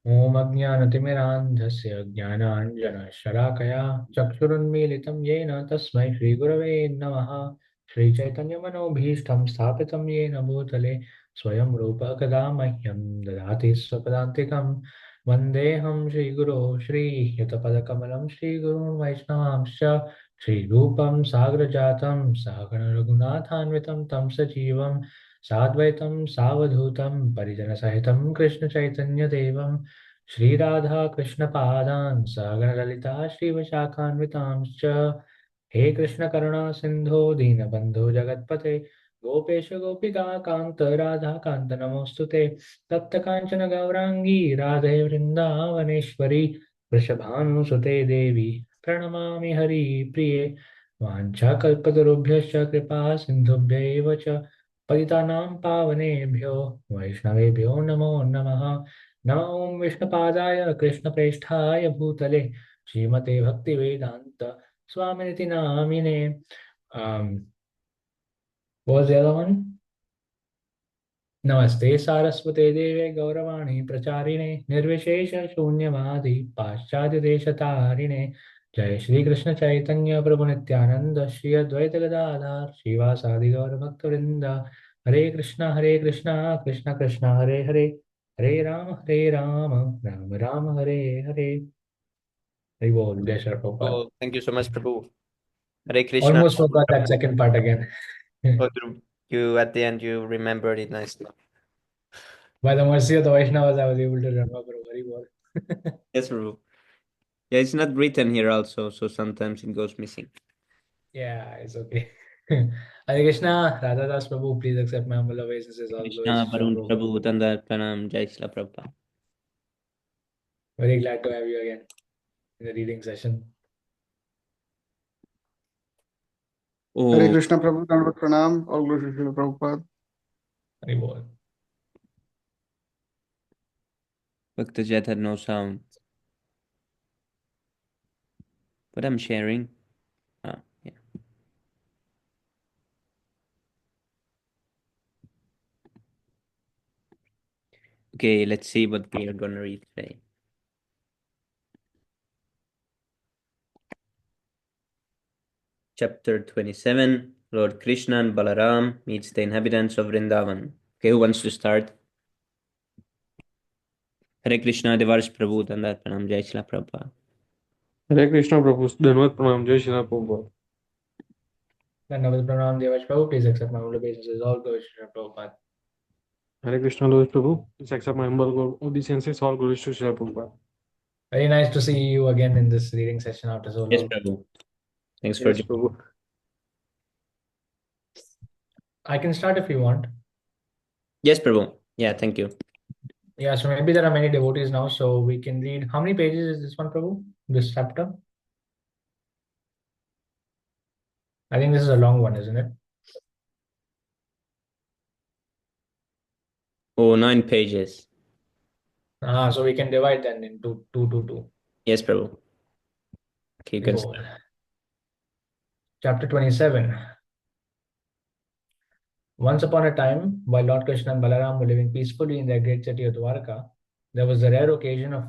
ॐ अज्ञानतिमिरान्धस्य ज्ञानाञ्जनशलाकया चक्षुरुन्मीलितं येन तस्मै श्रीगुरवे नमः। श्रीचैतन्यमनोभीष्टं स्थापितं येन भूतले स्वयं रूपः कदा मह्यं ददाति स्वपदान्तिकं। वन्देऽहं श्रीगुरो श्रीयुतपदकमलं श्रीगुरून् वैष्णवांश्च श्रीरूपं साग्रजातं सहगणरघुनाथान्वितं तं सजीवं साद्वैतं सावधूतं परिजनसहितं कृष्णचैतन्यदेवं श्रीराधा कृष्णपादान् सगणललिता श्रीवशाखान्वितांश्च। हे कृष्ण करुणा सिन्धो दीनबन्धो जगत्पते गोपेश गोपिका कान्त राधा कान्त नमोऽस्तुते। तप्त काञ्चन गौराङ्गी राधे वृन्दावनेश्वरी वृषभानुसुते देवी प्रणमामि हरिप्रिये। वाञ्छाकल्पतरुभ्यश्च कृपा सिन्धुभ्यैव च पतितानां पावनेभ्यो वैष्णवेभ्यो नमो नमः। नमो ॐ विष्णुपादाय कृष्णप्रेष्ठाय भूतले श्रीमते Bhaktivedanta स्वामिनिति नामिने। What was the other one? नमस्ते सारस्वते देवे गौरवाणी प्रचारिणे निर्विशेष शून्यवादी पाश्चात्य देशतारिणे। जय श्री कृष्ण चैतन्य प्रभु नित्यानंद श्री अद्वैत गदाधर श्रीवासादि गौर भक्त वृंदा। हरे कृष्णा कृष्ण कृष्ण हरे हरे हरे राम राम राम हरे हरे। हरि बोल जय Shri Prabhupada. Oh, thank you so much, Prabhu. Hare Krishna. Almost forgot that Prabhu. second part again. Oh, you at the end you remembered it nicely. By the mercy of the Vaishnavas, I was able to remember. Hरि बोल. Yes, Prabhu. Yeah, it's not written here also, so sometimes it goes missing. Yeah, it's okay. Hare Krishna, Radha Das Prabhu, please accept my humble obeisances. All glories Krishna, to Srila Varun, Prabhupada. Prabhu, Tandar, Pranam, Jai Shila Prabhupada. Very glad to have you again in the reading session. Hare Oh, Krishna प्रभु दंडवत प्रणाम और glory Shri Prabhupada. Hari Bol. Bhakta Jet had no sound. But I'm sharing. Ah, yeah. Okay, let's see what we are gonna read today. Chapter 27, Lord Krishna and Balaram meets the inhabitants of Vrindavan. Okay, who wants to start? Hare Krishna, Devarsh Prabhu, Tandar Pranam, Jai Shila Prabhupada. हरे कृष्णा प्रभु धन्यवाद प्रणाम जय श्री राम प्रभु। Dhanavad Pranam Devash Prabhu, please accept my humble obeisances. All glories to Srila Prabhupada. हरे कृष्णा लोक प्रभु please accept my humble obeisances all glories to Srila Prabhupada. Very nice to see you again in this reading session after so Yes, long. Prabhu. Thanks for Yes joining. Prabhu. I can start if you want. Yes, Prabhu. Yeah, thank you. Yeah, so maybe there are many devotees now, so we can read. How many pages is this one, Prabhu? This chapter? I think this is a long one, isn't it? Oh, 9 pages. So we can divide then into two. Yes, Prabhu. Okay, you can Bol. start. Chapter 27. Once upon a time, while Lord Krishna and Balaram were living peacefully in their great city of Dwarka, there was the rare occasion of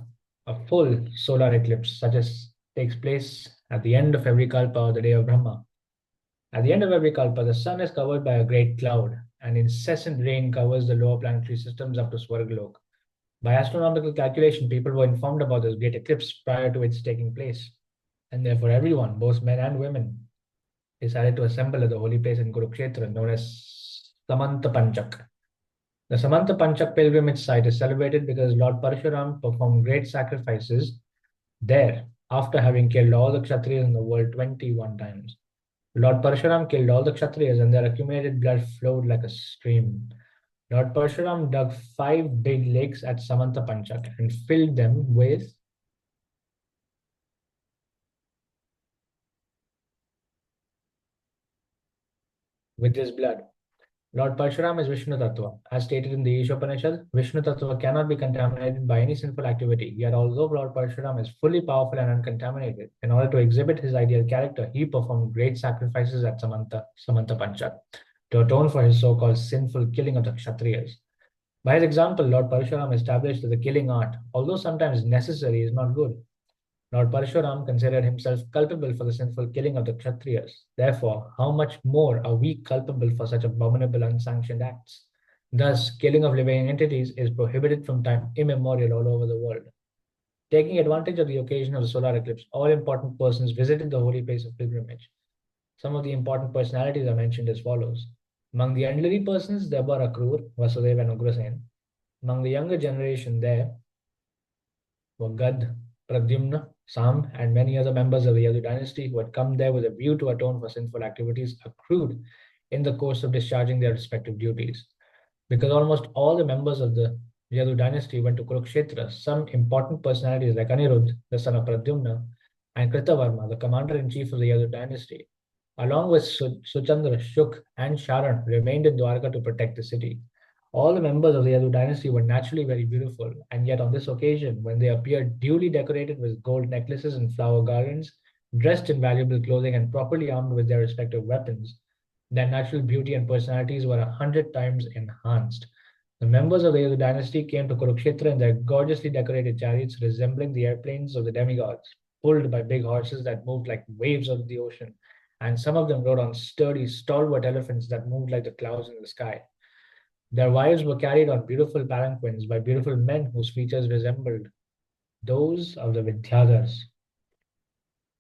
a full solar eclipse, such as takes place at the end of every kalpa or the day of Brahma. At the end of every kalpa, the sun is covered by a great cloud, and incessant rain covers the lower planetary systems up to Swargalok. By astronomical calculation, people were informed about this great eclipse prior to its taking place, and therefore everyone, both men and women, decided to assemble at the holy place in Kurukshetra known as Samanta Panchak. The Samanta Panchak pilgrimage site is celebrated because Lord Parshuram performed great sacrifices there after having killed all the Kshatriyas in the world 21 times. Lord Parshuram killed all the Kshatriyas and their accumulated blood flowed like a stream. Lord Parshuram dug 5 big lakes at Samanta Panchak and filled them with his blood. Lord Parshuram is Vishnu Tattva. As stated in the Ishopanishad, Vishnu Tattva cannot be contaminated by any sinful activity. Yet, although Lord Parshuram is fully powerful and uncontaminated, in order to exhibit his ideal character, he performed great sacrifices at Samanta Panchak to atone for his so-called sinful killing of the Kshatriyas. By his example, Lord Parshuram established that the killing art, although sometimes necessary, is not good. Lord Parshuram considered himself culpable for the sinful killing of the Kshatriyas. Therefore, how much more are we culpable for such abominable, unsanctioned acts? Thus, killing of living entities is prohibited from time immemorial all over the world. Taking advantage of the occasion of the solar eclipse, all important persons visited the holy place of pilgrimage. Some of the important personalities are mentioned as follows. Among the elderly persons, there were Akrur, Vasudeva, and Ugrasen. Among the younger generation, there were Gad, Pradyumna, Sam, and many other members of the Yadu dynasty who had come there with a view to atone for sinful activities accrued in the course of discharging their respective duties. Because almost all the members of the Yadu dynasty went to Kurukshetra, some important personalities like Anirudh, the son of Pradyumna, and Kritavarma, the commander-in-chief of the Yadu dynasty, along with Suchandra, Shuk, and Sharan, remained in Dwarka to protect the city. All the members of the Yadu dynasty were naturally very beautiful, and yet on this occasion, when they appeared duly decorated with gold necklaces and flower garlands, dressed in valuable clothing, and properly armed with their respective weapons, their natural beauty and personalities were 100 times enhanced. The members of the Yadu dynasty came to Kurukshetra in their gorgeously decorated chariots resembling the airplanes of the demigods, pulled by big horses that moved like waves of the ocean, and some of them rode on sturdy, stalwart elephants that moved like the clouds in the sky. Their wives were carried on beautiful palanquins by beautiful men whose features resembled those of the Vidyadhars.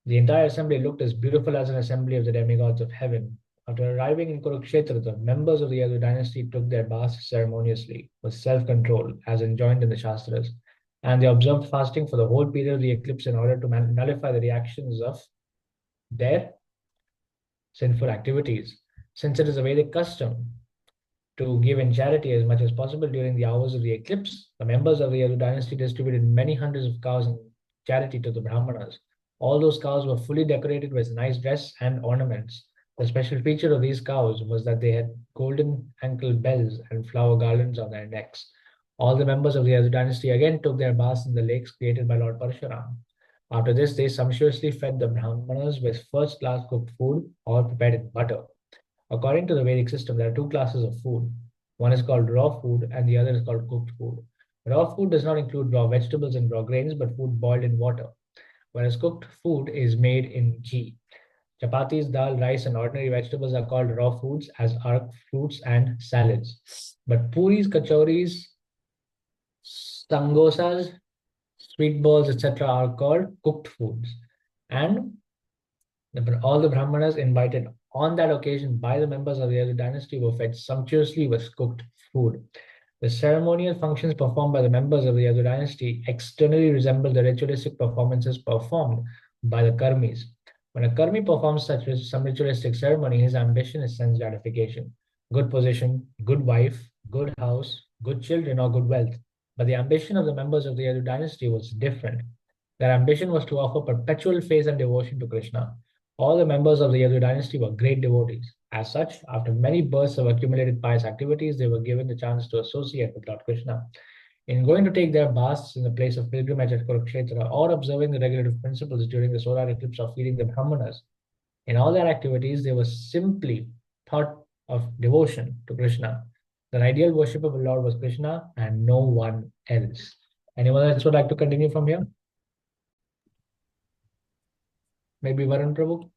The entire assembly looked as beautiful as an assembly of the demigods of heaven. After arriving in Kurukshetra, the members of the Yadu dynasty took their baths ceremoniously, with self-control, as enjoined in the Shastras, and they observed fasting for the whole period of the eclipse in order to nullify the reactions of their sinful activities. Since it is a Vedic custom to give in charity as much as possible during the hours of the eclipse, the members of the Yadu dynasty distributed many hundreds of cows in charity to the Brahmanas. All those cows were fully decorated with nice dress and ornaments. The special feature of these cows was that they had golden ankle bells and flower garlands on their necks. All the members of the Yadu dynasty again took their baths in the lakes created by Lord Parshuram. After this, they sumptuously fed the Brahmanas with first-class cooked food, all prepared in butter. According to the Vedic system, there are two classes of food. One is called raw food and the other is called cooked food. Raw food does not include raw vegetables and raw grains, but food boiled in water, whereas cooked food is made in ghee. Chapatis, dal, rice, and ordinary vegetables are called raw foods, as are fruits and salads. But puris, kachoris, sangosas, sweet balls, etc. are called cooked foods. And all the Brahmanas invited on that occasion by the members of the Yadu dynasty were fed sumptuously with cooked food. The ceremonial functions performed by the members of the Yadu dynasty externally resemble the ritualistic performances performed by the Karmis. When a Karmi performs some ritualistic ceremony, his ambition is sense gratification, good position, good wife, good house, good children, or good wealth. But the ambition of the members of the Yadu dynasty was different. Their ambition was to offer perpetual faith and devotion to Krishna. All the members of the Yadu dynasty were great devotees. As such, after many bursts of accumulated pious activities, they were given the chance to associate with Lord Krishna. In going to take their baths in the place of pilgrimage at Kurukshetra or observing the regulative principles during the solar eclipse or feeding the Brahmanas, in all their activities, they were simply thought of devotion to Krishna. The ideal worshipable Lord was Krishna and no one else. Anyone else would like to continue from here? Maybe Varun Prabhu?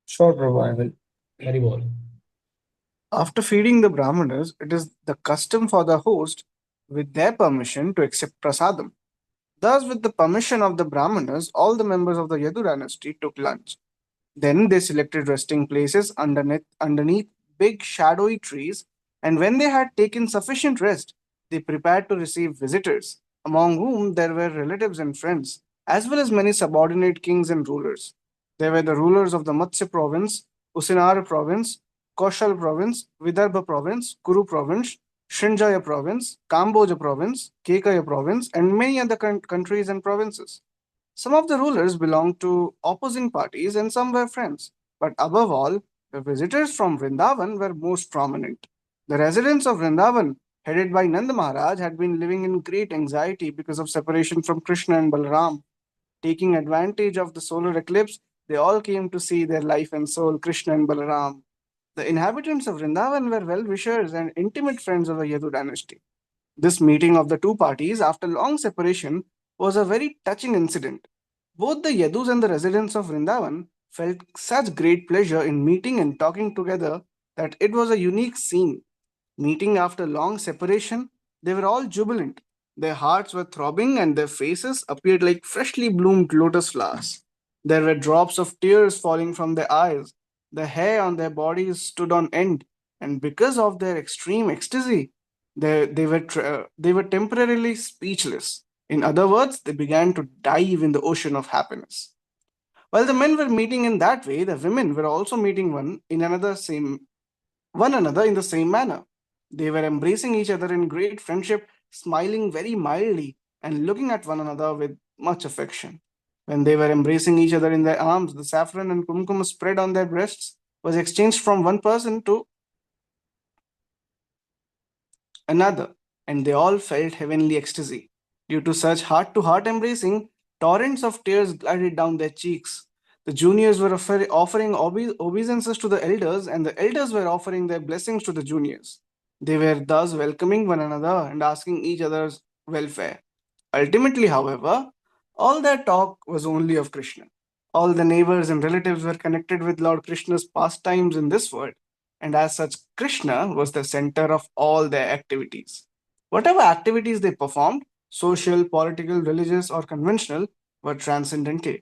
Sure, Prabhu, I will. Very well. After feeding the Brahmanas, it is the custom for the host, with their permission, to accept prasadam. Thus, with the permission of the Brahmanas, all the members of the Yadu dynasty took lunch. Then they selected resting places underneath big shadowy trees, and when they had taken sufficient rest, they prepared to receive visitors, among whom there were relatives and friends, as well as many subordinate kings and rulers. They were the rulers of the Matsya province, Usinara province, Koshal province, Vidarbha province, Kuru province, Srinjaya province, Kamboja province, Kekaya province, and many other countries and provinces. Some of the rulers belonged to opposing parties and some were friends. But above all, the visitors from Vrindavan were most prominent. The residents of Vrindavan, headed by Nanda Maharaj, had been living in great anxiety because of separation from Krishna and Balaram. Taking advantage of the solar eclipse, they all came to see their life and soul, Krishna and Balaram. The inhabitants of Vrindavan were well wishers and intimate friends of the Yadu dynasty. This meeting of the two parties after long separation was a very touching incident. Both the Yadus and the residents of Vrindavan felt such great pleasure in meeting and talking together that it was a unique scene. Meeting after long separation, they were all jubilant. Their hearts were throbbing and their faces appeared like freshly bloomed lotus flowers. There were drops of tears falling from their eyes. The hair on their bodies stood on end, and because of their extreme ecstasy, they were temporarily speechless. In other words, they began to dive in the ocean of happiness. While the men were meeting in that way, the women were also meeting one another in the same manner. They were embracing each other in great friendship, smiling very mildly, and looking at one another with much affection. When they were embracing each other in their arms, the saffron and kumkum spread on their breasts was exchanged from one person to another, and they all felt heavenly ecstasy. Due to such heart to heart embracing, torrents of tears glided down their cheeks. The juniors were offering obeisances to the elders, and the elders were offering their blessings to the juniors. They were thus welcoming one another and asking each other's welfare. Ultimately, however, all their talk was only of Krishna. All the neighbors and relatives were connected with Lord Krishna's pastimes in this world, and as such, Krishna was the center of all their activities. Whatever activities they performed, social, political, religious, or conventional, were transcendental.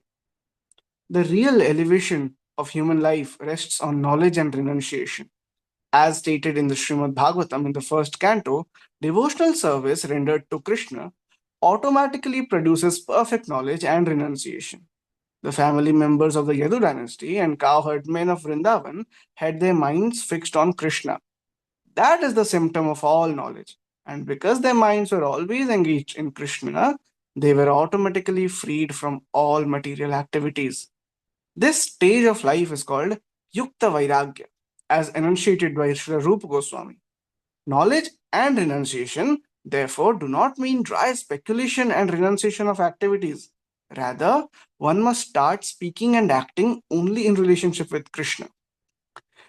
The real elevation of human life rests on knowledge and renunciation. As stated in the Srimad Bhagavatam in the first canto, devotional service rendered to Krishna automatically produces perfect knowledge and renunciation. The family members of the Yadu dynasty and cowherd men of Vrindavan had their minds fixed on Krishna. That is the symptom of all knowledge. And because their minds were always engaged in Krishna, they were automatically freed from all material activities. This stage of life is called Yukta Vairagya, as enunciated by Sri Rupa Goswami. Knowledge and renunciation, therefore, do not mean dry speculation and renunciation of activities. Rather, one must start speaking and acting only in relationship with Krishna.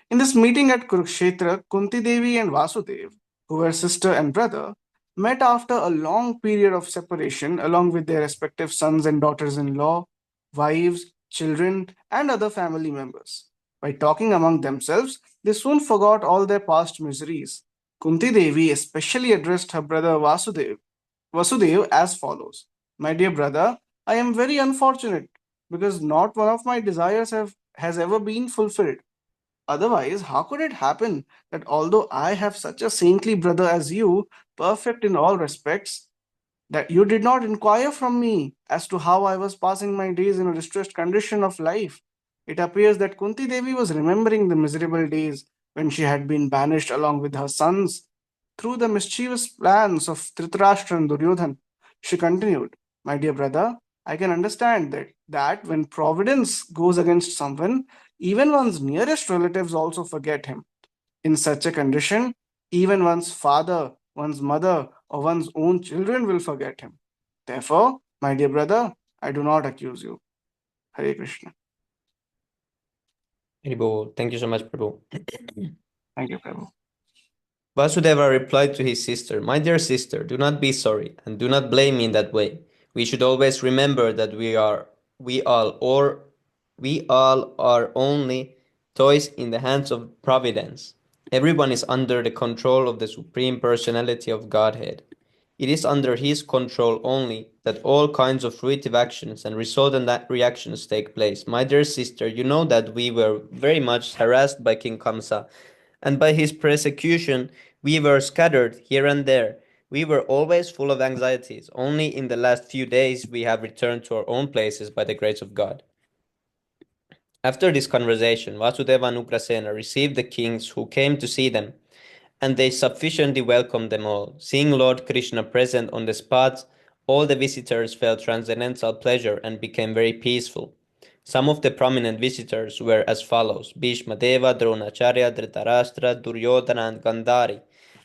In this meeting at Kurukshetra, Kunti Devi and Vasudev, who were sister and brother, met after a long period of separation along with their respective sons and daughters in law, wives, children, and other family members. By talking among themselves, they soon forgot all their past miseries. Kunti Devi especially addressed her brother Vasudev as follows: My dear brother, I am very unfortunate because not one of my desires has ever been fulfilled. Otherwise, how could it happen that although I have such a saintly brother as you, perfect in all respects, that you did not inquire from me as to how I was passing my days in a distressed condition of life? It appears that Kunti Devi was remembering the miserable days when she had been banished along with her sons through the mischievous plans of Dhritarashtra and Duryodhan. She continued, My dear brother, I can understand that when providence goes against someone, even one's nearest relatives also forget him. In such a condition, even one's father, one's mother, or one's own children will forget him. Therefore, my dear brother, I do not accuse you. Hare Krishna. Haribol. Thank you so much, Prabhu. Thank you, Prabhu. Vasudeva replied to his sister, My dear sister, do not be sorry, and do not blame me in that way. We should always remember that we all are only toys in the hands of Providence. Everyone is under the control of the Supreme Personality of Godhead. It is under his control only that all kinds of fruitive actions and resultant reactions take place. My dear sister, you know that we were very much harassed by King Kamsa, and by his persecution we were scattered here and there. We were always full of anxieties. Only in the last few days we have returned to our own places by the grace of God. After this conversation, Vasudeva and Ugrasena received the kings who came to see them, and they sufficiently welcomed them all. Seeing Lord Krishna present on the spot, all the visitors felt transcendental pleasure and became very peaceful. Some of the prominent visitors were as follows: Bhishma Deva, Dronacharya, Dhritarashtra, Duryodhana, and Gandhari,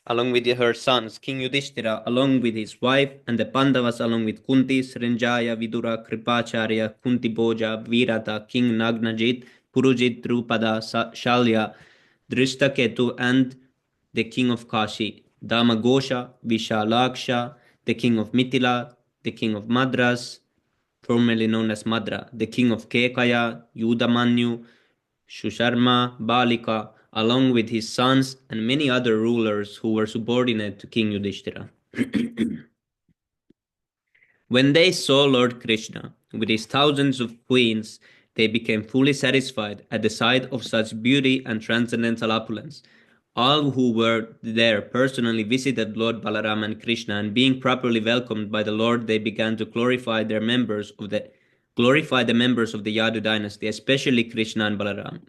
along with her sons, King Yudhishthira, along with his wife, and the Pandavas, along with Kunti, Srinjaya, Vidura, Kripacharya, Kunti Bhoja, Virata, King Nagnajit, Purujit, Drupada, Shalya, Drishtaketu and the king of Kashi, Damagosha, Vishalaksha, the king of Mithila, the king of Madras, formerly known as Madra, the king of Kekaya, Yudamanyu, Shusharma, Balika, along with his sons and many other rulers who were subordinate to King Yudhishthira. When they saw Lord Krishna with his thousands of queens, they became fully satisfied at the sight of such beauty and transcendental opulence. All who were there personally visited Lord Balaram and Krishna, and being properly welcomed by the Lord, they began to glorify the members of the Yadu dynasty, especially Krishna and Balaram.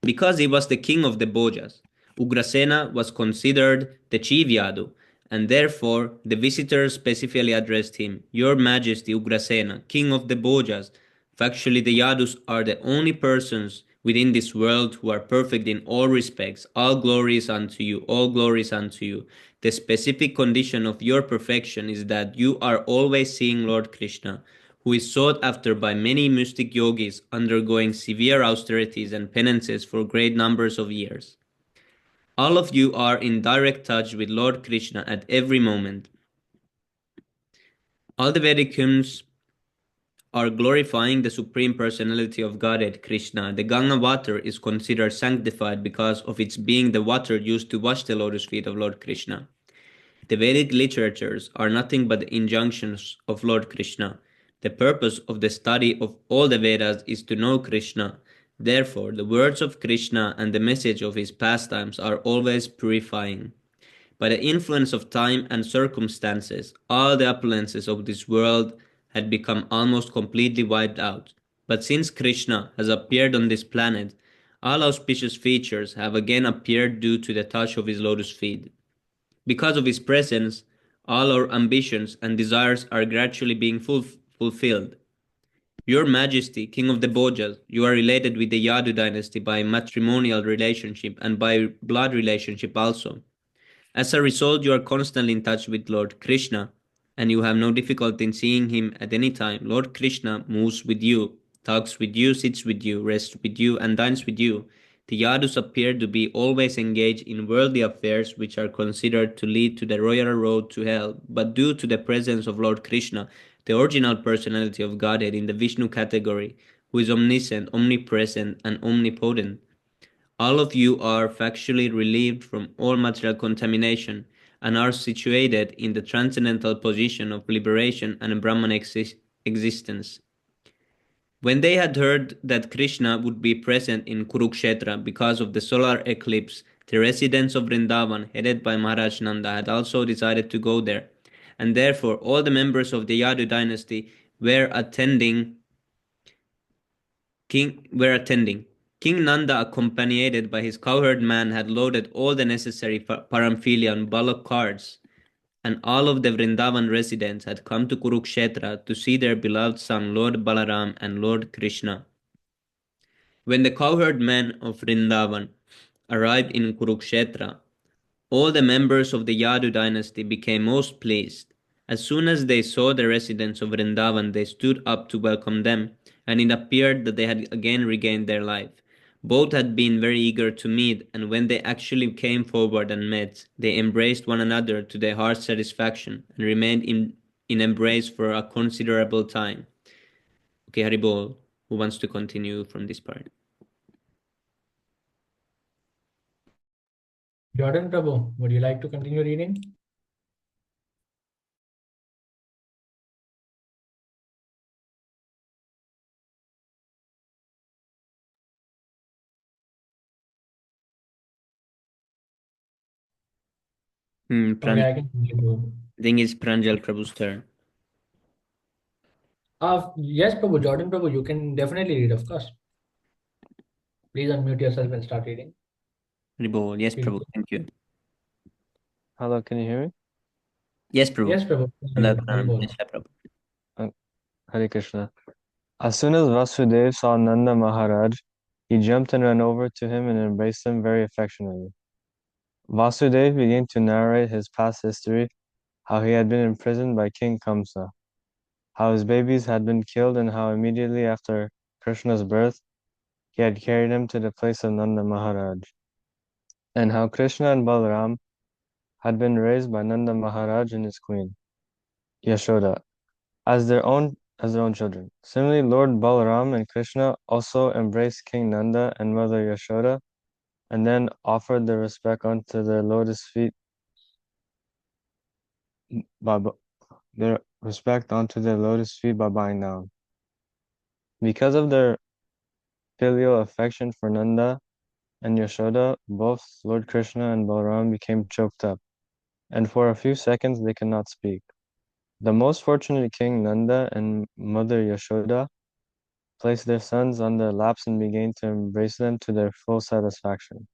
Because he was the king of the Bhojas, Ugrasena was considered the chief Yadu, and therefore the visitors specifically addressed him, Your Majesty Ugrasena, king of the Bhojas. Factually, the Yadus are the only persons within this world who are perfect in all respects. All glory is unto you, all glory is unto you. The specific condition of your perfection is that you are always seeing Lord Krishna, who is sought after by many mystic yogis undergoing severe austerities and penances for great numbers of years. All of you are in direct touch with Lord Krishna at every moment. All the Vedic hymns are glorifying the Supreme Personality of Godhead, Krishna. The Ganga water is considered sanctified because of its being the water used to wash the lotus feet of Lord Krishna. The Vedic literatures are nothing but the injunctions of Lord Krishna. The purpose of the study of all the Vedas is to know Krishna. Therefore, the words of Krishna and the message of his pastimes are always purifying. By the influence of time and circumstances, all the opulences of this world had become almost completely wiped out. But since Krishna has appeared on this planet, all auspicious features have again appeared due to the touch of his lotus feet. Because of his presence, all our ambitions and desires are gradually being fulfilled. Your Majesty, King of the Bhojas, you are related with the Yadu dynasty by matrimonial relationship and by blood relationship also. As a result, you are constantly in touch with Lord Krishna, and you have no difficulty in seeing him at any time. Lord Krishna moves with you, talks with you, sits with you, rests with you, and dines with you. The Yadus appear to be always engaged in worldly affairs which are considered to lead to the royal road to hell, but due to the presence of Lord Krishna, the original personality of Godhead in the Vishnu category, who is omniscient, omnipresent, and omnipotent, all of you are factually relieved from all material contamination and are situated in the transcendental position of liberation and Brahman existence. When they had heard that Krishna would be present in Kurukshetra because of the solar eclipse, the residents of Vrindavan, headed by Maharaj Nanda, had also decided to go there, and therefore all the members of the Yadu dynasty were attending King Nanda, accompanied by his cowherd man, had loaded all the necessary paraphernalia on bullock carts, and all of the Vrindavan residents had come to Kurukshetra to see their beloved son Lord Balaram and Lord Krishna. When the cowherd men of Vrindavan arrived in Kurukshetra, all the members of the Yadu dynasty became most pleased. As soon as they saw the residents of Vrindavan, they stood up to welcome them, and it appeared that they had again regained their life. Both had been very eager to meet, and when they actually came forward and met, they embraced one another to their heart's satisfaction and remained in embrace for a considerable time. Okay, Haribol, who wants to continue from this part? Jordan Prabhu, would you like to continue reading? Okay, I can continue. I think it's Pranjal Prabhu's turn. Yes, Prabhu, Jordan Prabhu, you can definitely read, of course. Please unmute yourself and start reading. Haribol, yes, Feel Prabhu, free. thank you. Hello, can you hear me? Yes, Prabhu. Yes, Prabhu. Prabhu. Yes, Prabhu. Hare Krishna. As soon as Vasudeva saw Nanda Maharaj, he jumped and ran over to him and embraced him very affectionately. Vasudeva began to narrate his past history, how he had been imprisoned by King Kamsa, how his babies had been killed, and how immediately after Krishna's birth, he had carried him to the place of Nanda Maharaj. and how Krishna and Balaram had been raised by Nanda Maharaj and his queen, Yashoda, as their own children. Similarly, Lord Balaram and Krishna also embraced King Nanda and Mother Yashoda, and then offered their respect unto their lotus feet by bowing down. Because of their filial affection for Nanda and Yashoda, both Lord Krishna and Balaram became choked up, and for a few seconds they could not speak. The most fortunate king Nanda and Mother Yashoda placed their sons on their laps and began to embrace them to their full satisfaction.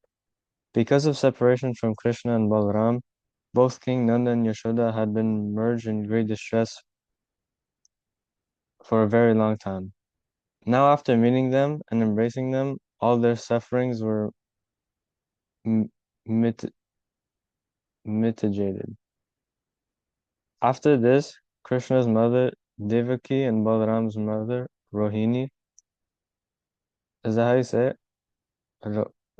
Because of separation from Krishna and Balaram, both King Nanda and Yashoda had been merged in great distress for a very long time. Now, after meeting them and embracing them, all their sufferings were mitigated. After this, Krishna's mother Devaki and Balaram's mother Rohini, is that how you say it?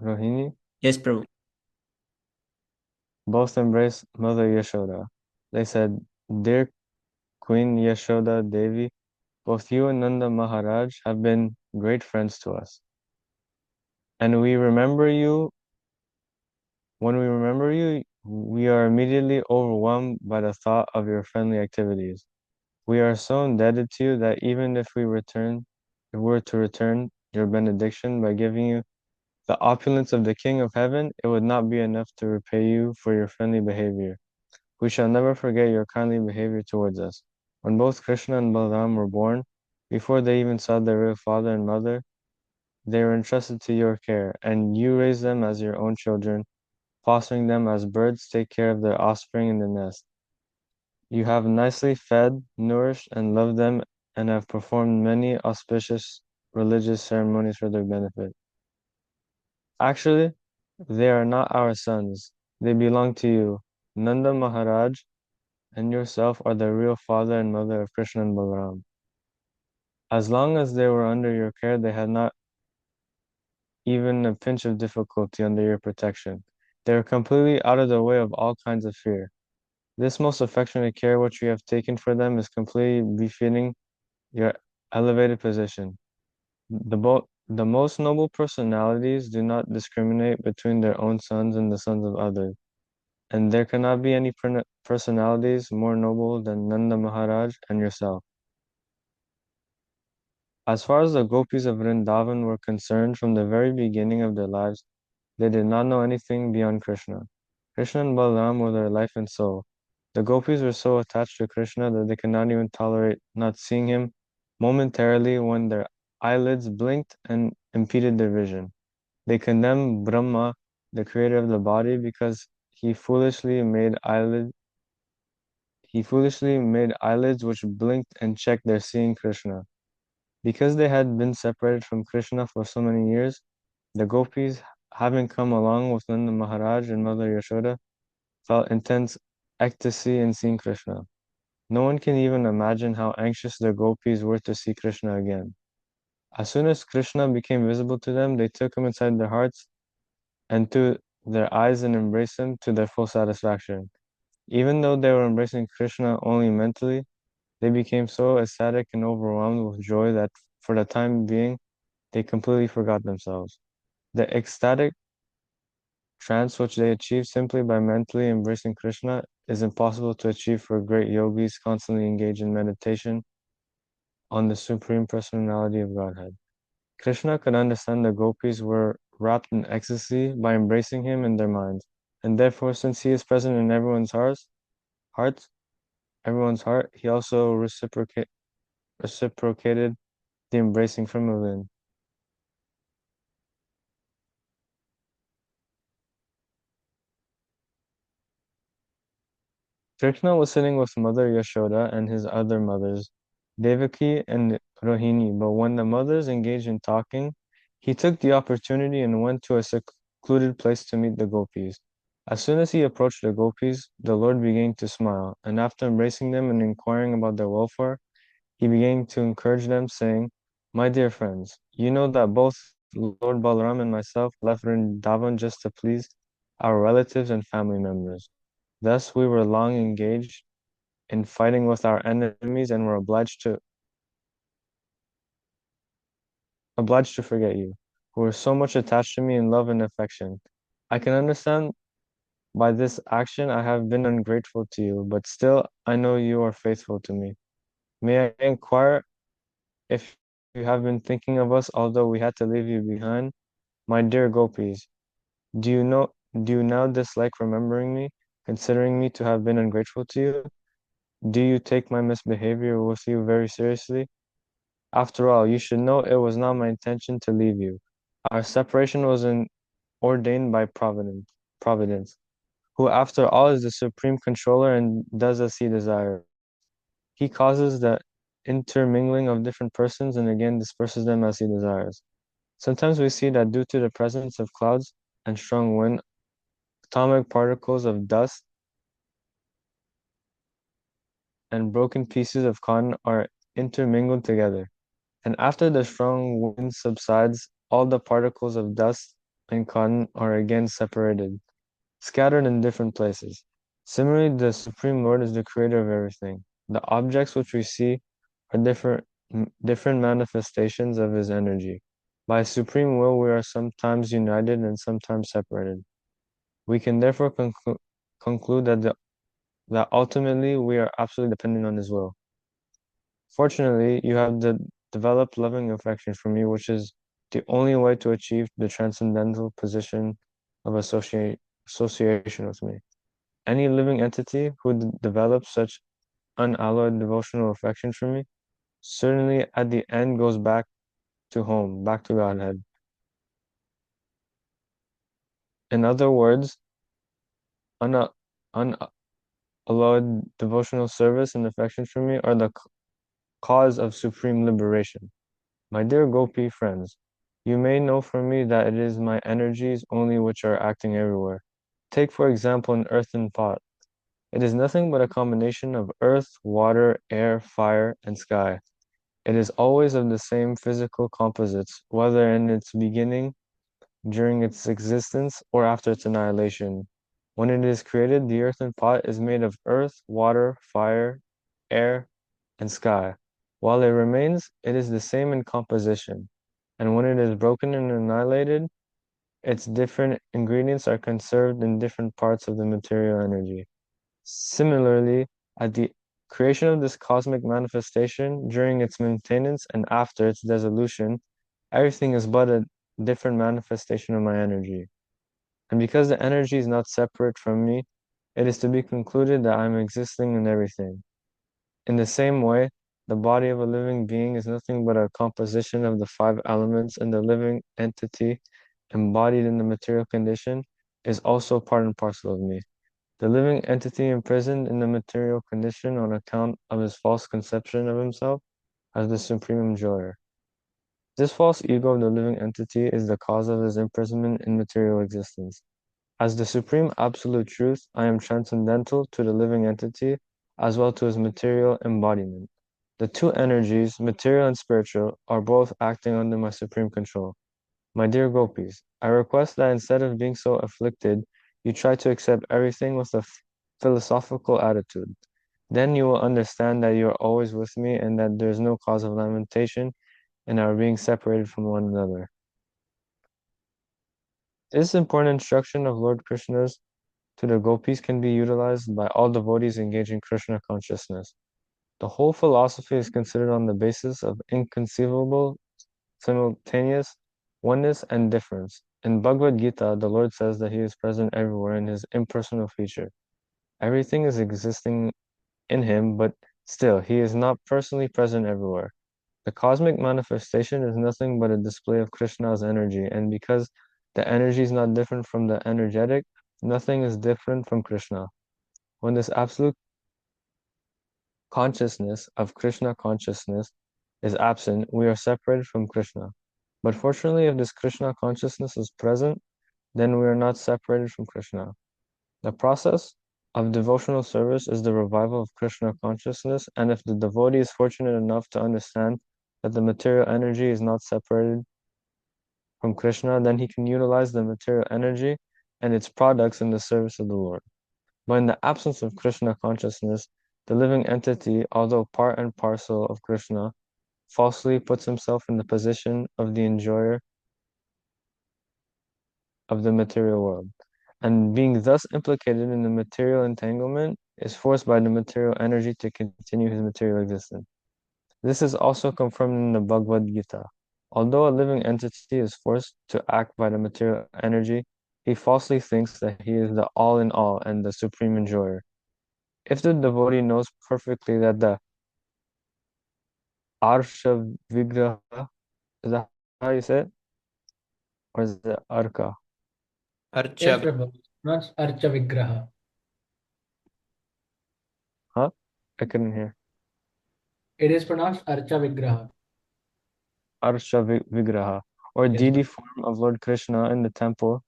Rohini? Yes, Prabhu. Both embraced Mother Yashoda. They said, "Dear Queen Yashoda Devi, both you and Nanda Maharaj have been great friends to us. And we remember you, when we remember you, we are immediately overwhelmed by the thought of your friendly activities. We are so indebted to you that even if we were to return your benediction by giving you the opulence of the King of Heaven, it would not be enough to repay you for your friendly behavior. We shall never forget your kindly behavior towards us. When both Krishna and Balaram were born, before they even saw their real father and mother, they were entrusted to your care, and you raised them as your own children, fostering them as birds take care of their offspring in the nest. You have nicely fed, nourished, and loved them, and have performed many auspicious religious ceremonies for their benefit. Actually, they are not our sons. They belong to you. Nanda Maharaj and yourself are the real father and mother of Krishna and Balaram. As long as they were under your care, they had not even a pinch of difficulty under your protection. They are completely out of the way of all kinds of fear. This most affectionate care which you have taken for them is completely befitting your elevated position. The most noble personalities do not discriminate between their own sons and the sons of others, and there cannot be any personalities more noble than Nanda Maharaj and yourself. As far as the gopis of Vrindavan were concerned, from the very beginning of their lives, they did not know anything beyond Krishna. Krishna and Balaram were their life and soul. The gopis were so attached to Krishna that they could not even tolerate not seeing him momentarily when their eyelids blinked and impeded their vision. They condemned Brahma, the creator of the body, because he foolishly made eyelids which blinked and checked their seeing Krishna. Because they had been separated from Krishna for so many years, the gopis, having come along with Nanda Maharaj and Mother Yashoda, felt intense ecstasy in seeing Krishna. No one can even imagine how anxious the gopis were to see Krishna again. As soon as Krishna became visible to them, they took him inside their hearts and to their eyes and embraced him to their full satisfaction. Even though they were embracing Krishna only mentally, they became so ecstatic and overwhelmed with joy that for the time being, they completely forgot themselves. The ecstatic trance which they achieve simply by mentally embracing Krishna is impossible to achieve for great yogis constantly engaged in meditation on the Supreme Personality of Godhead. Krishna could understand the gopis were wrapped in ecstasy by embracing him in their minds, and therefore, since he is present in heart, everyone's heart, he also reciprocated the embracing from within. Krishna was sitting with Mother Yashoda and his other mothers, Devaki and Rohini, but when the mothers engaged in talking, he took the opportunity and went to a secluded place to meet the gopis. As soon as he approached the gopis, the Lord began to smile, and after embracing them and inquiring about their welfare, he began to encourage them, saying, "My dear friends, you know that both Lord Balaram and myself left Vrindavan just to please our relatives and family members. Thus, we were long engaged in fighting with our enemies and were obliged to forget you, who were so much attached to me in love and affection. I can understand by this action I have been ungrateful to you, but still I know you are faithful to me. May I inquire if you have been thinking of us, although we had to leave you behind? My dear Gopis, do you know, do you now dislike remembering me, considering me to have been ungrateful to you? Do you take my misbehavior with you very seriously? After all, you should know it was not my intention to leave you. Our separation was ordained by Providence, who after all is the supreme controller and does as he desires. He causes the intermingling of different persons and again disperses them as he desires. Sometimes we see that due to the presence of clouds and strong wind, atomic particles of dust and broken pieces of cotton are intermingled together. And after the strong wind subsides, all the particles of dust and cotton are again separated, scattered in different places. Similarly, the Supreme Lord is the creator of everything. The objects which we see are different manifestations of his energy. By his supreme will, we are sometimes united and sometimes separated. We can therefore conclude that ultimately we are absolutely dependent on his will. Fortunately, you have developed loving affection for me, which is the only way to achieve the transcendental position of association with me. Any living entity who develops such unalloyed devotional affection for me certainly at the end goes back to home, back to Godhead. In other words, una- unalloyed devotional service and affection for me are the cause of supreme liberation. My dear Gopi friends, you may know from me that it is my energies only which are acting everywhere. Take, for example, an earthen pot. It is nothing but a combination of earth, water, air, fire, and sky. It is always of the same physical composites, whether in its beginning, during its existence, or after its annihilation. When it is created, the earthen pot is made of earth, water, fire, air, and sky. While it remains, it is the same in composition. And when it is broken and annihilated, its different ingredients are conserved in different parts of the material energy. Similarly, at the creation of this cosmic manifestation, during its maintenance and after its dissolution, everything is but a different manifestation of my energy. And because the energy is not separate from me, it is to be concluded that I am existing in everything. In the same way, the body of a living being is nothing but a composition of the five elements, and the living entity embodied in the material condition is also part and parcel of me. The living entity imprisoned in the material condition on account of his false conception of himself as the supreme enjoyer. This false ego of the living entity is the cause of his imprisonment in material existence. As the supreme absolute truth, I am transcendental to the living entity as well to his material embodiment. The two energies, material and spiritual, are both acting under my supreme control. My dear Gopis, I request that instead of being so afflicted, you try to accept everything with a philosophical attitude. Then you will understand that you are always with me and that there is no cause of lamentation in our being separated from one another. This important instruction of Lord Krishna's to the gopis can be utilized by all devotees engaging Krishna consciousness. The whole philosophy is considered on the basis of inconceivable, simultaneous oneness and difference. In Bhagavad Gita, the Lord says that He is present everywhere in His impersonal feature. Everything is existing in Him, but still, He is not personally present everywhere. The cosmic manifestation is nothing but a display of Krishna's energy, and because the energy is not different from the energetic, nothing is different from Krishna. When this absolute consciousness of Krishna consciousness is absent, we are separated from Krishna. But fortunately, if this Krishna consciousness is present, then we are not separated from Krishna. The process of devotional service is the revival of Krishna consciousness, and if the devotee is fortunate enough to understand that the material energy is not separated from Krishna, then he can utilize the material energy and its products in the service of the Lord. But in the absence of Krishna consciousness, the living entity, although part and parcel of Krishna, falsely puts himself in the position of the enjoyer of the material world, and being thus implicated in the material entanglement, is forced by the material energy to continue his material existence. This is also confirmed in the Bhagavad Gita. Although a living entity is forced to act by the material energy, he falsely thinks that he is the all in all and the supreme enjoyer. If the devotee knows perfectly that the Arsha Vigraha, is that how you say it? Or is it Arka? Yes, Archa. Prabhu. Not Archa Vigraha. Huh? I couldn't hear. It is pronounced Archa Vigraha. Arsha Vigraha, or Yes, deity Prabhu. form of Lord Krishna in the temple,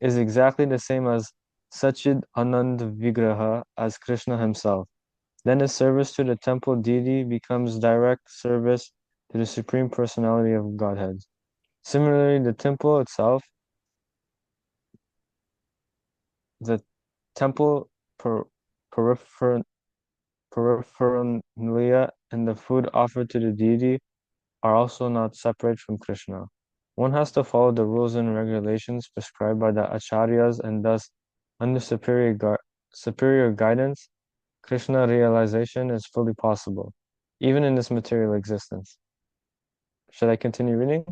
is exactly the same as Sachid Anand Vigraha as Krishna himself. Then his service to the temple deity becomes direct service to the Supreme Personality of Godhead. Similarly, the temple itself, the temple per, peripher, peripheranlia, and the food offered to the deity are also not separate from Krishna. One has to follow the rules and regulations prescribed by the acharyas, and thus, under superior guidance, Krishna realization is fully possible, even in this material existence. Should I continue reading?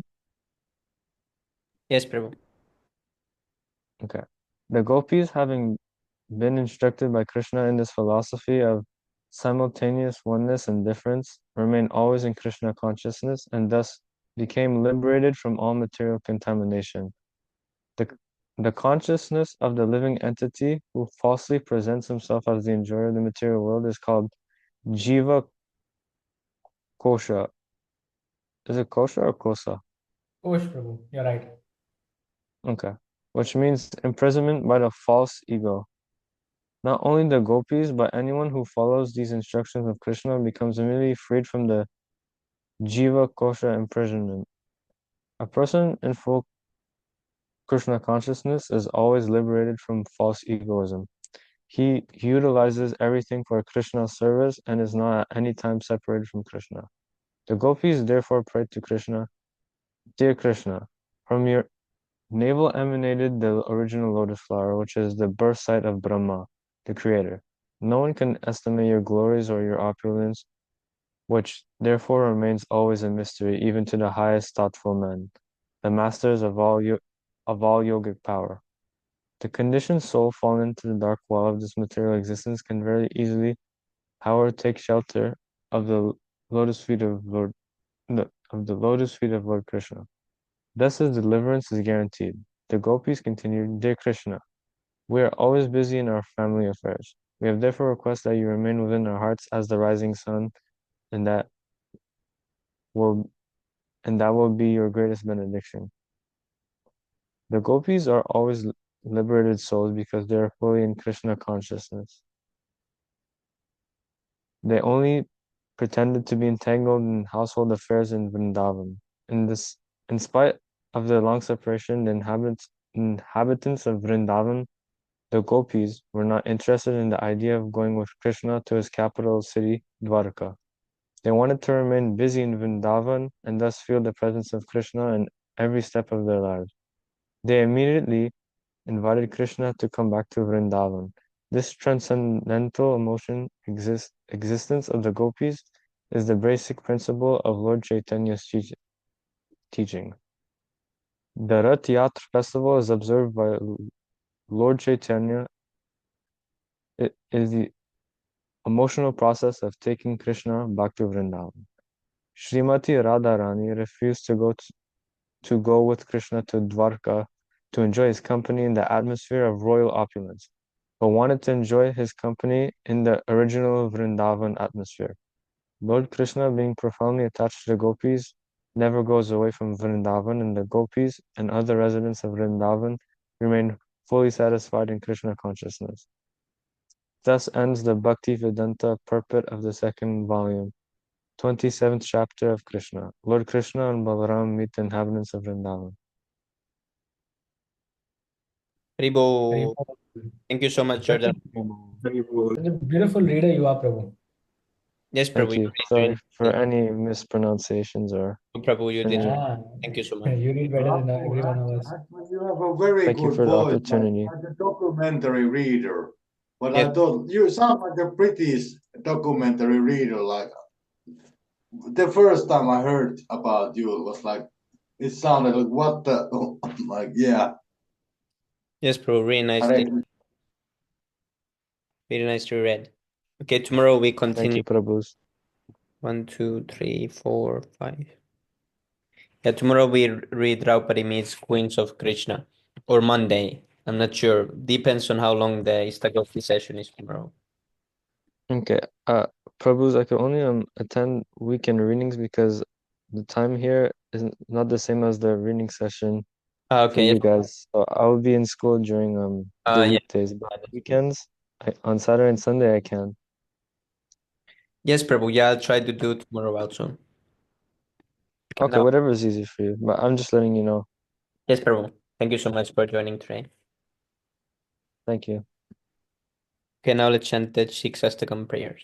Yes, Prabhu. Okay. The gopis, having been instructed by Krishna in this philosophy of simultaneous oneness and difference, remain always in Krishna consciousness and thus became liberated from all material contamination. The, the consciousness of the living entity who falsely presents himself as the enjoyer of the material world is called Jiva Kosha. Is it Kosha or Kosa? Kosh, Prabhu. You're right. Okay. Which means imprisonment by the false ego. Not only the gopis, but anyone who follows these instructions of Krishna becomes immediately freed from the Jiva Kosha imprisonment. A person in full Krishna consciousness is always liberated from false egoism. He utilizes everything for Krishna's service and is not at any time separated from Krishna. The gopis therefore prayed to Krishna, Dear Krishna, from your navel emanated the original lotus flower, which is the birth site of Brahma, the creator. No one can estimate your glories or your opulence, which therefore remains always a mystery even to the highest thoughtful men, the masters of all yogic power. The conditioned soul fallen into the dark well of this material existence can very easily, however, take shelter of the lotus feet of Lord of the lotus feet of Lord Krishna. Thus his deliverance is guaranteed. The gopis continued, Dear Krishna, we are always busy in our family affairs. We have therefore requested that you remain within our hearts as the rising sun, and will that will be your greatest benediction. The gopis are always liberated souls because they are fully in Krishna consciousness. They only pretended to be entangled in household affairs in Vrindavan. In spite of their long separation, the inhabitants of Vrindavan, the gopis, were not interested in the idea of going with Krishna to his capital city, Dwarka. They wanted to remain busy in Vrindavan and thus feel the presence of Krishna in every step of their lives. They immediately invited Krishna to come back to Vrindavan. This transcendental existence of the gopis is the basic principle of Lord Chaitanya's teaching. The Rath Yatra festival is observed by Lord Chaitanya. It is the emotional process of taking Krishna back to Vrindavan. Srimati Radharani refused to go with Krishna to Dwarka to enjoy his company in the atmosphere of royal opulence, but wanted to enjoy his company in the original Vrindavan atmosphere. Lord Krishna, being profoundly attached to the gopis, never goes away from Vrindavan, and the gopis and other residents of Vrindavan remain fully satisfied in Krishna consciousness. Thus ends the Bhakti Vedanta purport of the second volume, 27th chapter of Krishna. Lord Krishna and Balaram meet the inhabitants of Vrindavan. Haribo. Haribo. Thank you so much, Such Jordan. a beautiful reader you are, Prabhu. Yes, Thank Prabhu. you. Sorry for any mispronunciations or Prabhu, you did. anything. Ah, Thank you so much. you read better than Bravo, every one of us. actually, you have a very Thank you good for the voice, opportunity. like a documentary reader. But Yes. I thought you sound like a British documentary reader. Like the first time I heard about you, it was like it sounded like what the like yeah. Yes, Prabhu. Really nice. Thank you. Very nice to read. Okay, tomorrow we Thank continue. you, Prabhus. 1, 2, 3, 4, 5. Yeah, tomorrow we read Draupadi meets Queens of Krishna. Or Monday. I'm not sure. Depends on how long the Istagopi session is tomorrow. Okay. Prabhus, I can only attend weekend readings because the time here is not the same as the reading session for Okay, you yes. guys. So I will be in school during the Yeah. weekdays, but weekends, on Saturday and Sunday I can. Yes, Prabhu. Yeah, I'll try to do tomorrow also. Okay, Now, whatever is easy for you. But I'm just letting you know. yes, Prabhu. Thank you so much for joining today. Thank you. Okay, now let's chant the Shikshastakam prayers.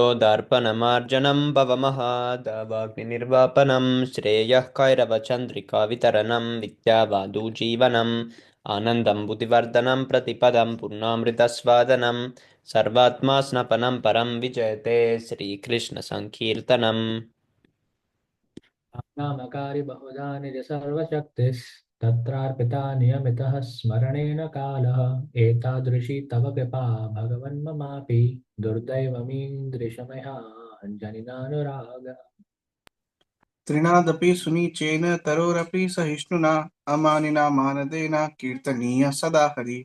चेतोदर्पणमार्जनं भवमहादवाग्निर्वापनं श्रेयः कैरवचन्द्रिकावितरणं विद्यावादुजीवनम् आनन्दं बुद्धिवर्धनं प्रतिपदं पूर्णामृतस्वादनं सर्वात्मा स्नपनं परं विजयते श्रीकृष्णसङ्कीर्तनम् नामकारि बहुधा निज सर्वशक्तिस्तत्रार्पिता नियमितः स्मरणेन कालः एतादृशी तव कृपा भगवन् ममापि दुर्दैवमीन्द्रिशमया जनिनानुराग तृणादपि सुनीचेन तरोरपि सहिष्णुना अमानिना मानदेन कीर्तनीय सदा हरि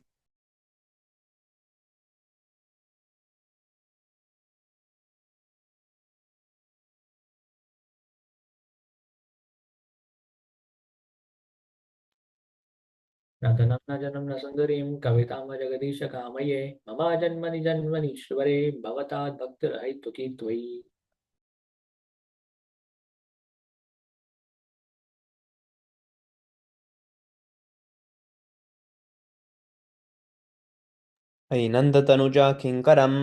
न धनं न जनं न सुन्दरीं कवितां जगदीश कामये मम जन्मनि जन्मनीश्वरे भवताद्भक्तिरहैतुकी त्वयि अयि नन्दतनुजा किङ्करं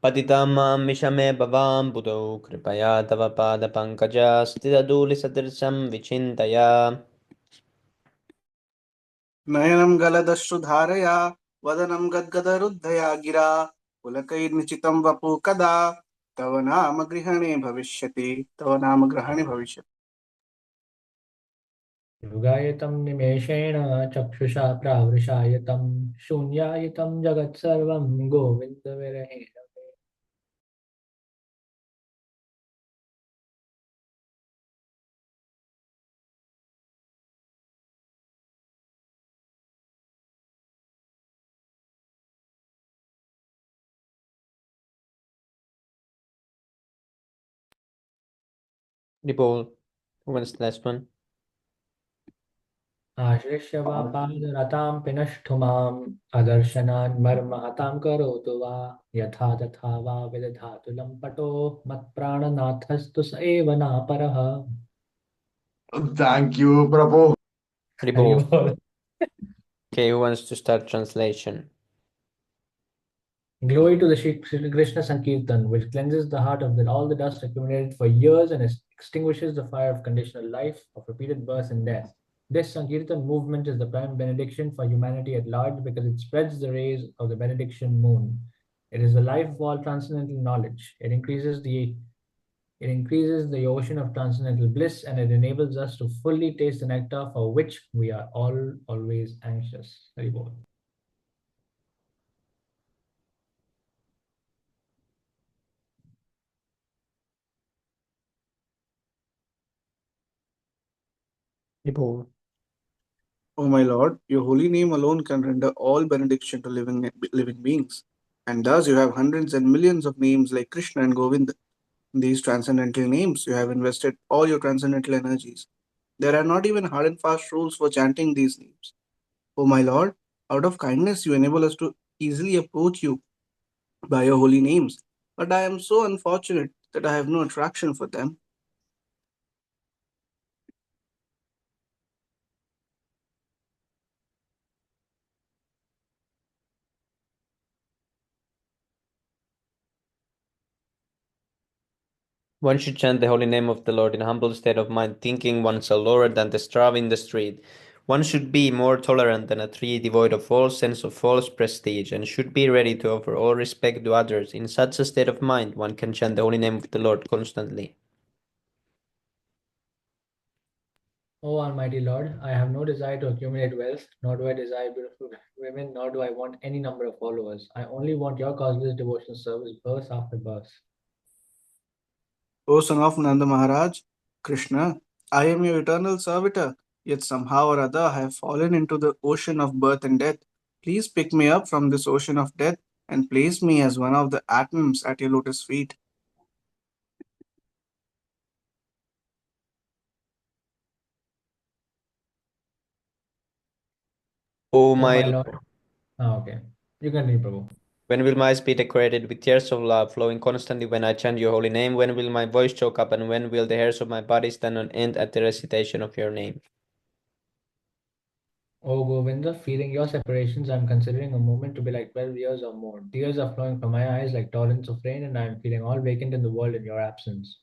पतितां मां विषमे भवां बुधौ कृपया तव पादपङ्कजस्थितधूलिसदृशं विचिन्तय नयनं गलदश्रुधारया वदनं गद्गदरुद्धया गिरा पुलकैर्निचितं वपु कदा तव नाम गृहणे भविष्यति तव नाम ग्रहणे भविष्यति युगायतं निमेषेण चक्षुषा प्रावृषायतं शून्यायतं जगत्सर्वं गोविन्दविरहेण Ripple. When's the last one? आश्लिष्य वा पादरतां पिनष्टु माम् अदर्शनान् मर्महतां करोतु वा यथा तथा वा विदधातु लम्पटो मत्प्राणनाथस्तु स एव नापरः Thank you, Prabhu. Ripple. Hari Okay, who wants to start translation? Glory to the Shri Krishna Sankirtan, which cleanses the heart of all the dust accumulated for years and extinguishes the fire of conditional life, of repeated birth and death. This Sankirtan movement is the prime benediction for humanity at large because it spreads the rays of the benediction moon. It is the life of all transcendental knowledge. It increases the ocean of transcendental bliss and it enables us to fully taste the nectar for which we are all always anxious. Hari Bol. Ripple. O my Lord, your holy name alone can render all benediction to living beings. And thus you have hundreds and millions of names like Krishna and Govinda. In these transcendental names, you have invested all your transcendental energies. There are not even hard and fast rules for chanting these names. O my Lord, out of kindness, you enable us to easily approach you by your holy names. But I am so unfortunate that I have no attraction for them. One should chant the holy name of the Lord in a humble state of mind, thinking oneself lower than the straw in the street. One should be more tolerant than a tree devoid of all sense of false prestige, and should be ready to offer all respect to others. In such a state of mind, one can chant the holy name of the Lord constantly. O Almighty Lord, I have no desire to accumulate wealth, nor do I desire beautiful women, nor do I want any number of followers. I only want your causeless devotional service, birth after birth. O son of Nanda Maharaj, Krishna, I am your eternal servitor, yet somehow or other I have fallen into the ocean of birth and death. Please pick me up from this ocean of death and place me as one of the atoms at your lotus feet. O O my my Lord. Okay. You continue, Prabhu. when will my eyes be decorated with tears of love, flowing constantly when I chant your holy name? When will my voice choke up, and when will the hairs of my body stand on end at the recitation of your name? O Govinda, feeling your separations, I am considering a moment to be like 12 years or more. Tears are flowing from my eyes like torrents of rain, and I am feeling all vacant in the world in your absence.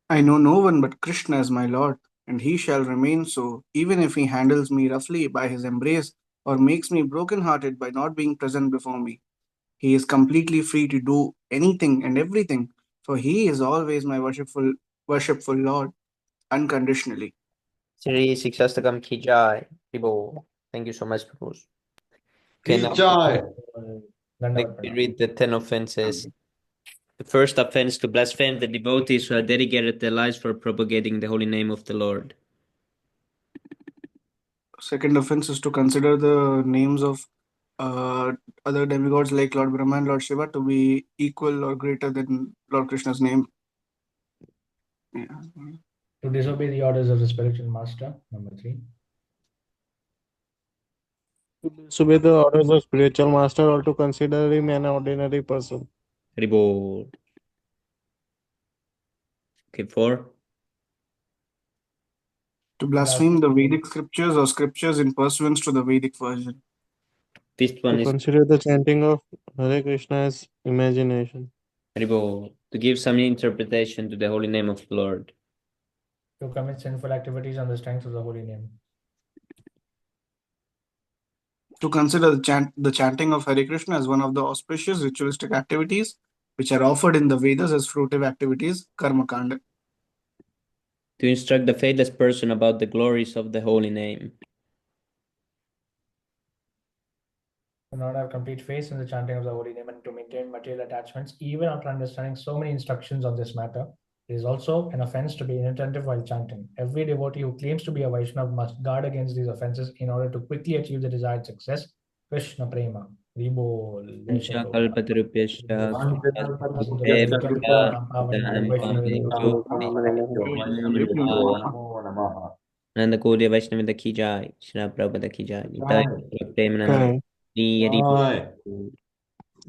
I know no one but Krishna as my Lord, and he shall remain so, even if he handles me roughly by his embrace or makes me broken-hearted by not being present before me. He is completely free to do anything and everything, for he is always my worshipful Lord, unconditionally. Sri Siksastakam Ki Jai. Prabhu. Thank you so much, Prabhu. Okay, Ki now Jai. we read the 10 offenses. The first offense, to blaspheme the devotees who have dedicated their lives for propagating the holy name of the Lord. Second offense is to consider the names of other demigods like Lord Brahma and Lord Shiva to be equal or greater than Lord Krishna's name. Yeah. To disobey the orders of the spiritual master, number 3. To disobey the orders of spiritual master or to consider him an ordinary person. Ribol. Okay, 4. To blaspheme the Vedic scriptures or scriptures in pursuance to the Vedic version. Fifth one To is consider the chanting of Hare Krishna as imagination. Ribol. To give some interpretation to the holy name of the Lord. To commit sinful activities on the strength of the holy name. To consider the chanting of Hare Krishna as one of the auspicious ritualistic activities which are offered in the Vedas as fruitive activities, karma kanda. To instruct the faithless person about the glories of the holy name. To not have complete faith in the chanting of the holy name and to maintain material attachments, even after understanding so many instructions on this matter. It is also an offense to be inattentive while chanting. Every devotee who claims to be a Vaishnava must guard against these offenses in order to quickly achieve the desired success. Krishna Prema. Ribol. Nanda Gaudiya Vaishnava Ki Jai. Shri Prabhupada Ki Jai. Jai. Premanand. Jai.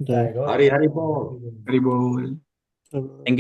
Jai. Hari Hari Bol. Hare Bol. Thank you.